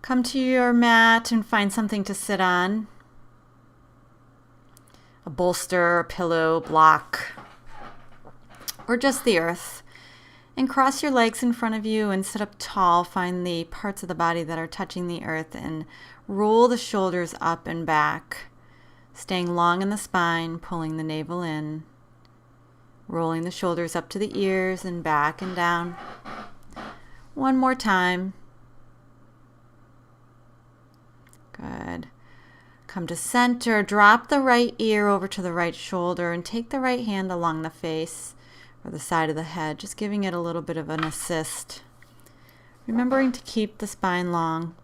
Come to your mat and find something to sit on. A bolster, a pillow, block, or just the earth. And cross your legs in front of you and sit up tall. Find the parts of the body that are touching the earth and roll the shoulders up and back. Staying long in the spine, pulling the navel in. Rolling the shoulders up to the ears and back and down. One more time. Good. Come to center. Drop the right ear over to the right shoulder and take the right hand along the face or the side of the head, just giving it a little bit of an assist. Remembering to keep the spine long.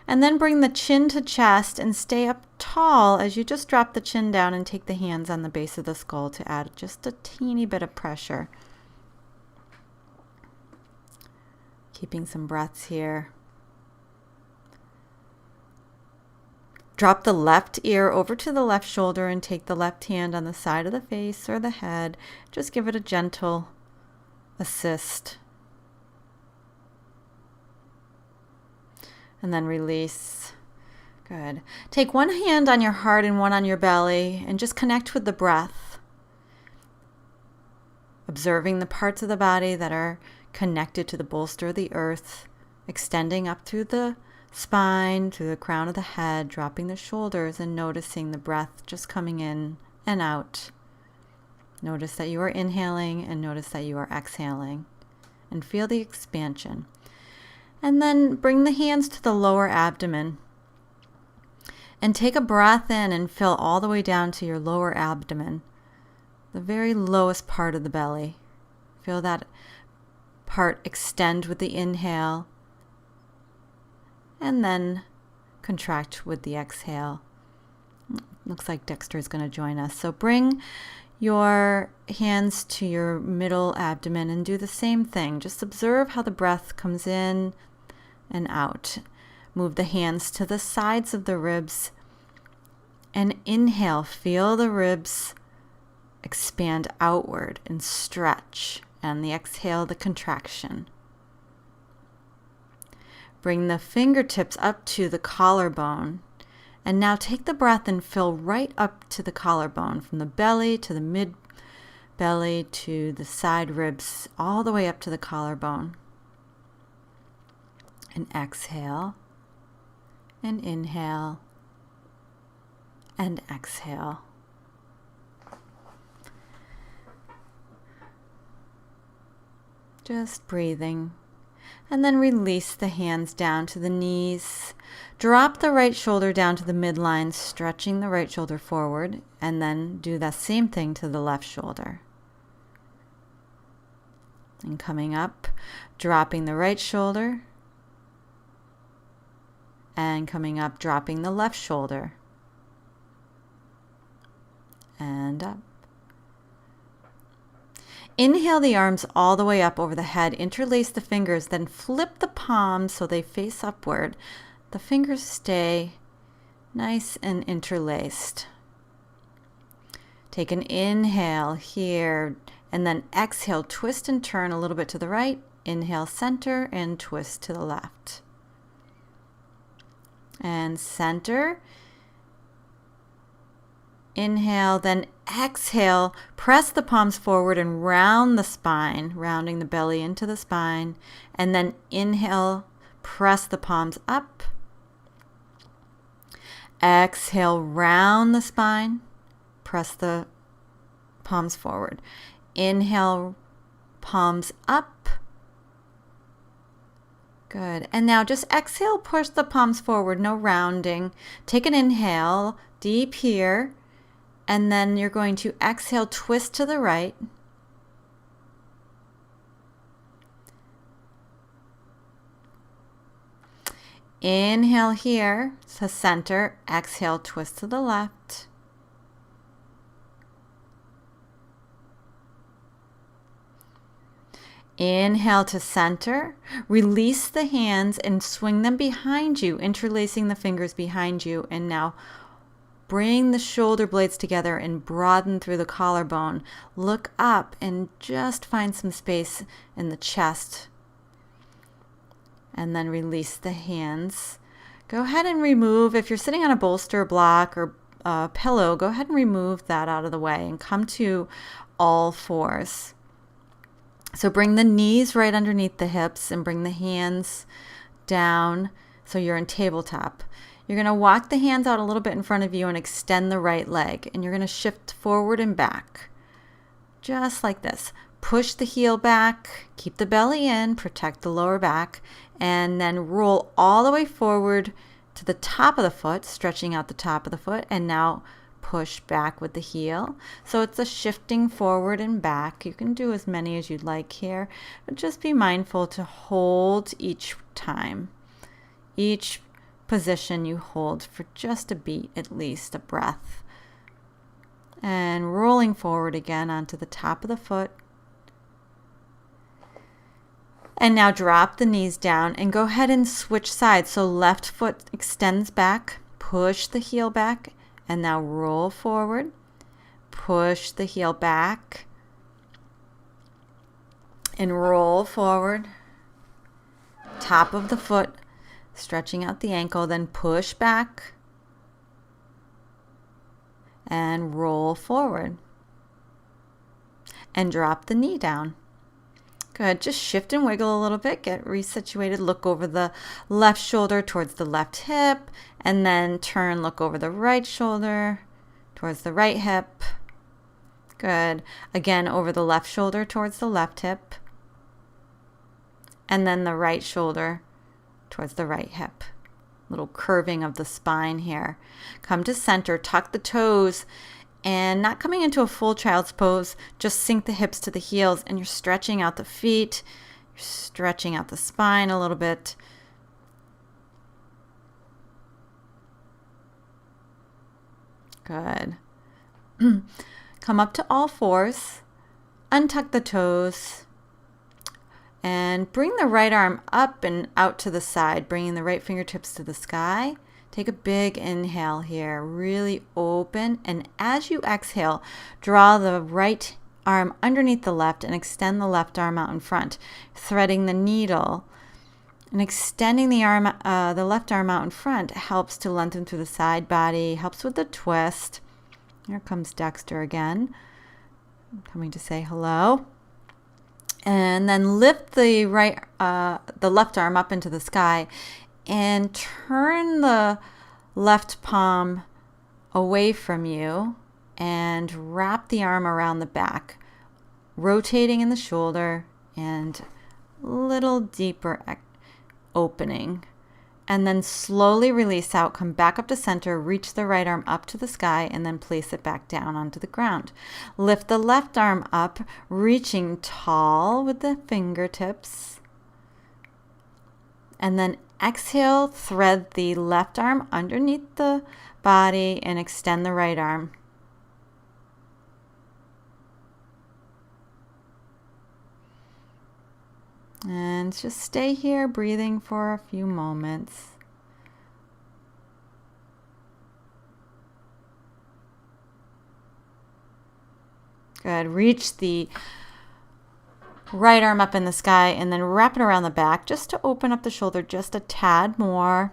And then bring the chin to chest and stay up tall as you just drop the chin down and take the hands on the base of the skull to add just a teeny bit of pressure. Keeping some breaths here. Drop the left ear over to the left shoulder and take the left hand on the side of the face or the head. Just give it a gentle assist. And then release. Good. Take one hand on your heart and one on your belly and just connect with the breath. Observing the parts of the body that are connected to the bolster of the earth, extending up through the spine, through the crown of the head, dropping the shoulders and noticing the breath just coming in and out. Notice that you are inhaling and notice that you are exhaling and feel the expansion. And then bring the hands to the lower abdomen and take a breath in and fill all the way down to your lower abdomen, the very lowest part of the belly. Feel that part extend with the inhale and then contract with the exhale. Looks like Dexter is going to join us. So bring your hands to your middle abdomen and do the same thing. Just observe how the breath comes in and out. Move the hands to the sides of the ribs and inhale. Feel the ribs expand outward and stretch. And the exhale, the contraction. Bring the fingertips up to the collarbone. And now take the breath and fill right up to the collarbone, from the belly to the mid-belly to the side ribs, all the way up to the collarbone. And exhale, and inhale, and exhale. Just breathing. And then release the hands down to the knees. Drop the right shoulder down to the midline, stretching the right shoulder forward. And then do the same thing to the left shoulder. And coming up, dropping the right shoulder. And coming up, dropping the left shoulder. And up. Inhale the arms all the way up over the head. Interlace the fingers, then flip the palms so they face upward. The fingers stay nice and interlaced. Take an inhale here, and then exhale, twist and turn a little bit to the right. Inhale, center, and twist to the left. And center. Inhale, then exhale, press the palms forward and round the spine, rounding the belly into the spine. And then inhale, press the palms up. Exhale, round the spine, press the palms forward. Inhale, palms up. Good. And now just exhale, push the palms forward, no rounding. Take an inhale, deep here. And then you're going to exhale, twist to the right. Inhale here to center. Exhale, twist to the left. Inhale to center. Release the hands and swing them behind you, interlacing the fingers behind you. And now bring the shoulder blades together and broaden through the collarbone. Look up and just find some space in the chest. And then release the hands. Go ahead and remove, if you're sitting on a bolster block or a pillow, go ahead and remove that out of the way and come to all fours. So bring the knees right underneath the hips and bring the hands down so you're in tabletop. You're going to walk the hands out a little bit in front of you and extend the right leg. And you're going to shift forward and back. Just like this. Push the heel back, keep the belly in, protect the lower back, and then roll all the way forward to the top of the foot, stretching out the top of the foot, and now push back with the heel. So it's a shifting forward and back. You can do as many as you'd like here, but just be mindful to hold each time. Each position you hold for just a beat, at least a breath. And rolling forward again onto the top of the foot. And now drop the knees down and go ahead and switch sides. So left foot extends back, push the heel back, and now roll forward. Push the heel back and roll forward. Top of the foot, stretching out the ankle, then push back and roll forward. And drop the knee down. Good. Just shift and wiggle a little bit. Get resituated. Look over the left shoulder towards the left hip. And then turn, look over the right shoulder towards the right hip. Good. Again, over the left shoulder towards the left hip. And then the right shoulder towards the right hip. Little curving of the spine here. Come to center. Tuck the toes. And not coming into a full child's pose, just sink the hips to the heels and you're stretching out the feet. You're stretching out the spine a little bit. Good. Come up to all fours. Untuck the toes. And bring the right arm up and out to the side, bringing the right fingertips to the sky. Take a big inhale here, really open. And as you exhale, draw the right arm underneath the left and extend the left arm out in front, threading the needle. And extending the arm, the left arm out in front helps to lengthen through the side body, helps with the twist. Here comes Dexter again, coming to say hello. And then lift the left arm up into the sky and turn the left palm away from you and wrap the arm around the back, rotating in the shoulder and a little deeper opening. And then slowly release out, come back up to center, reach the right arm up to the sky, and then place it back down onto the ground. Lift the left arm up, reaching tall with the fingertips. And then exhale, thread the left arm underneath the body and extend the right arm. And just stay here breathing for a few moments. Good. Reach the right arm up in the sky and then wrap it around the back just to open up the shoulder just a tad more.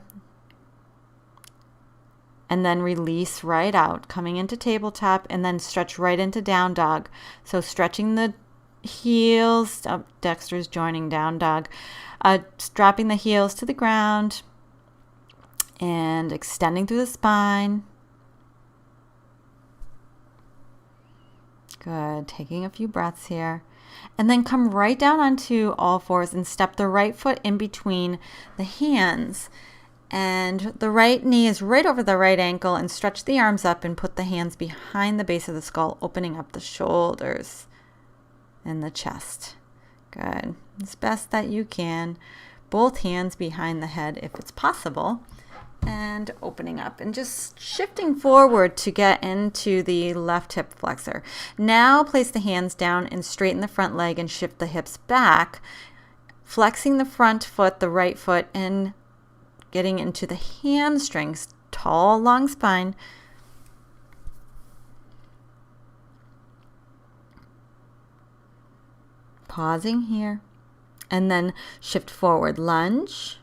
And then release right out, coming into tabletop and then stretch right into down dog. So stretching the heels, Dexter's joining down dog, dropping the heels to the ground and extending through the spine. Good. Taking a few breaths here. And then come right down onto all fours and step the right foot in between the hands. And the right knee is right over the right ankle and stretch the arms up and put the hands behind the base of the skull, opening up the shoulders and the chest. Good. As best that you can. Both hands behind the head if it's possible. And opening up and just shifting forward to get into the left hip flexor. Now place the hands down and straighten the front leg and shift the hips back. Flexing the front foot, the right foot, and getting into the hamstrings. Tall, long spine. Pausing here. And then shift forward, lunge.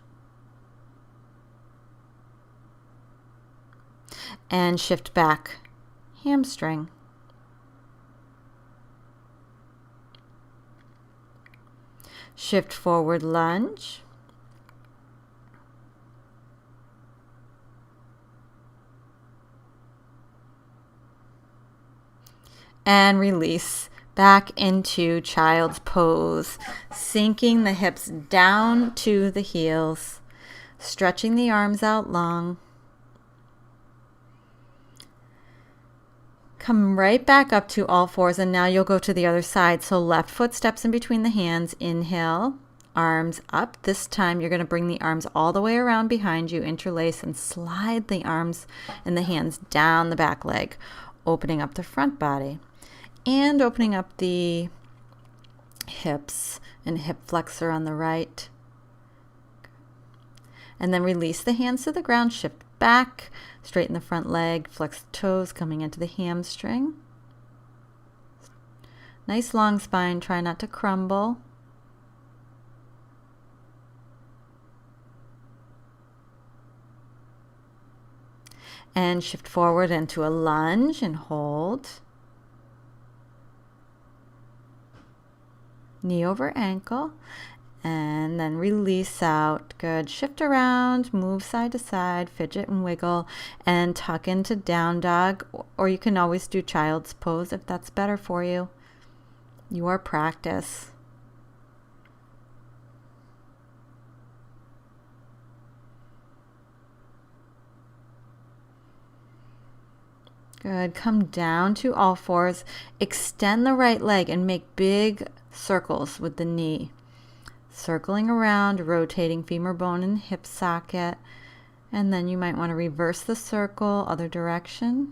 And shift back, hamstring. Shift forward, lunge. And release back into child's pose, sinking the hips down to the heels, stretching the arms out long. Come right back up to all fours, and now you'll go to the other side. So left foot steps in between the hands. Inhale, arms up. This time you're going to bring the arms all the way around behind you, interlace, and slide the arms and the hands down the back leg, opening up the front body and opening up the hips and hip flexor on the right. And then release the hands to the ground, shift back, straighten the front leg, flex the toes, coming into the hamstring. Nice long spine, try not to crumble. And shift forward into a lunge and hold. Knee over ankle, and then release out. Good. Shift around, move side to side, fidget and wiggle, and tuck into down dog, or you can always do child's pose if that's better for you. Your practice. Good. Come down to all fours. Extend the right leg and make big circles with the knee. Circling around, rotating femur bone and hip socket. And then you might want to reverse the circle, other direction.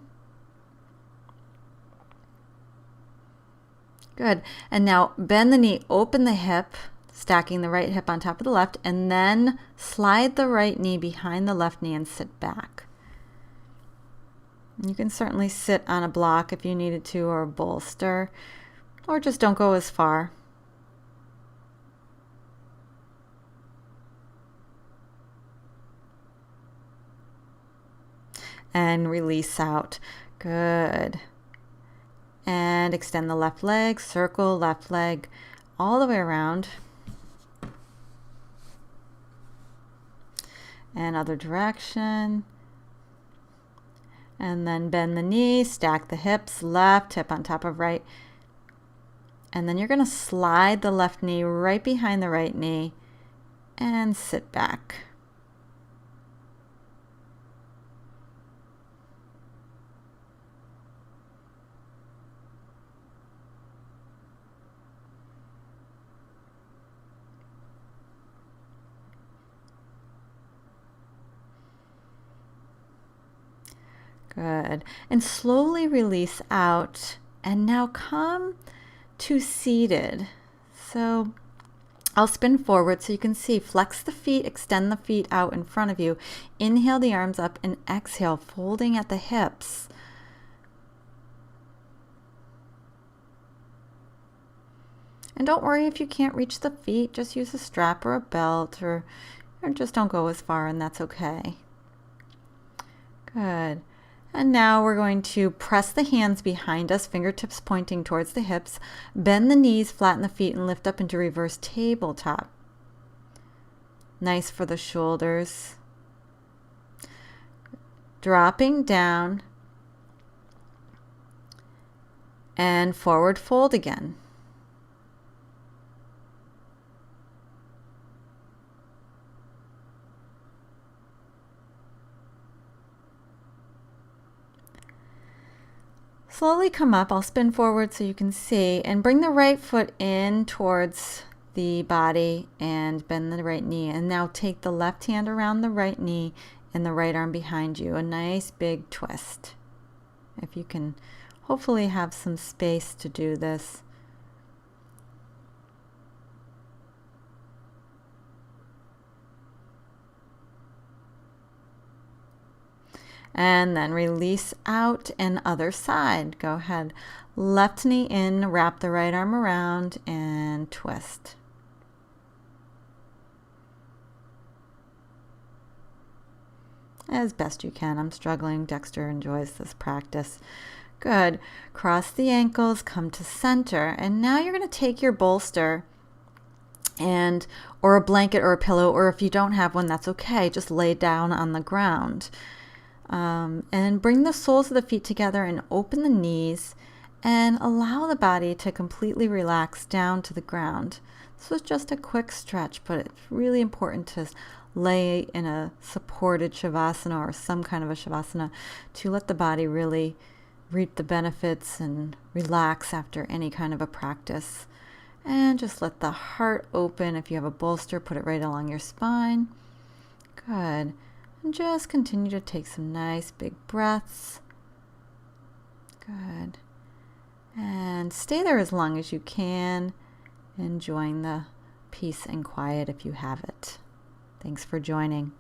Good. And now bend the knee, open the hip, stacking the right hip on top of the left, and then slide the right knee behind the left knee and sit back. You can certainly sit on a block if you needed to, or a bolster, or just don't go as far. And release out. Good. And extend the left leg, circle left leg all the way around. And other direction. And then bend the knee, stack the hips, left hip on top of right. And then you're going to slide the left knee right behind the right knee and sit back. Good. And slowly release out. And now come to seated. So I'll spin forward so you can see. Flex the feet, extend the feet out in front of you. Inhale the arms up and exhale, folding at the hips. And don't worry if you can't reach the feet. Just use a strap or a belt, or just don't go as far, and that's okay. Good. And now we're going to press the hands behind us, fingertips pointing towards the hips. Bend the knees, flatten the feet, and lift up into reverse tabletop. Nice for the shoulders. Dropping down. And forward fold again. Slowly come up. I'll spin forward so you can see, and bring the right foot in towards the body and bend the right knee. And now take the left hand around the right knee and the right arm behind you. A nice big twist. If you can hopefully have some space to do this. And then release out and other side. Go ahead. Left knee in, wrap the right arm around and twist. as best you can. I'm struggling. Dexter enjoys this practice. Good. Cross the ankles, come to center, and now you're going to take your bolster and or a blanket or a pillow, or if you don't have one, that's okay. Just lay down on the ground. And bring the soles of the feet together and open the knees and allow the body to completely relax down to the ground. This was just a quick stretch, but it's really important to lay in a supported shavasana or some kind of a shavasana to let the body really reap the benefits and relax after any kind of a practice. And just let the heart open. If you have a bolster, put it right along your spine. Good. And just continue to take some nice big breaths. Good. And stay there as long as you can, enjoying the peace and quiet if you have it. Thanks for joining.